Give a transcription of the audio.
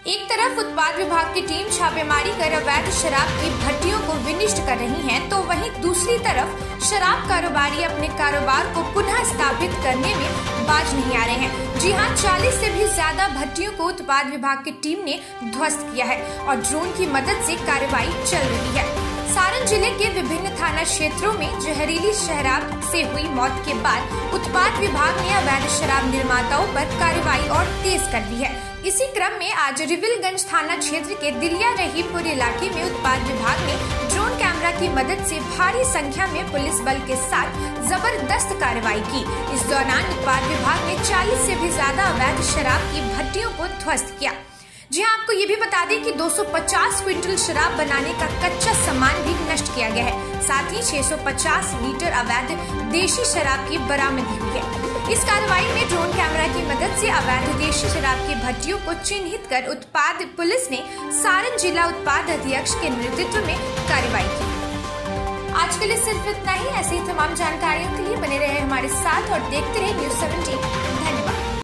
एक तरफ उत्पाद विभाग की टीम छापेमारी कर अवैध शराब की भट्टियों को विनिष्ट कर रही है, तो वहीं दूसरी तरफ शराब कारोबारी अपने कारोबार को पुनः स्थापित करने में बाज नहीं आ रहे हैं। जी हां, 40 से भी ज्यादा भट्टियों को उत्पाद विभाग की टीम ने ध्वस्त किया है और ड्रोन की मदद से कार्रवाई चल रही है। सारण जिले के विभिन्न थाना क्षेत्रों में जहरीली शराब से हुई मौत के बाद उत्पाद विभाग ने अवैध शराब निर्माताओं पर कार्रवाई और तेज कर दी है। इसी क्रम में आज रिविलगंज थाना क्षेत्र के दिलिया रहीपुर इलाके में उत्पाद विभाग ने ड्रोन कैमरा की मदद से भारी संख्या में पुलिस बल के साथ जबरदस्त कार्रवाई की। इस दौरान उत्पाद विभाग ने 40 से भी ज्यादा अवैध शराब की भट्टियों को ध्वस्त किया। जी हाँ, आपको ये भी बता दें कि 250 क्विंटल शराब बनाने का कच्चा सामान भी नष्ट किया गया है। साथ ही 650 लीटर अवैध देशी शराब की बरामदगी हुई है। इस कार्रवाई में ड्रोन कैमरा की मदद से अवैध देशी शराब की भट्टियों को चिन्हित कर उत्पाद पुलिस ने सारण जिला उत्पाद अध्यक्ष के नेतृत्व में कार्रवाई की। आज के लिए सिर्फ इतना ही। ऐसी तमाम जानकारियों के लिए बने रहे हमारे साथ और देखते रहे News 17। धन्यवाद।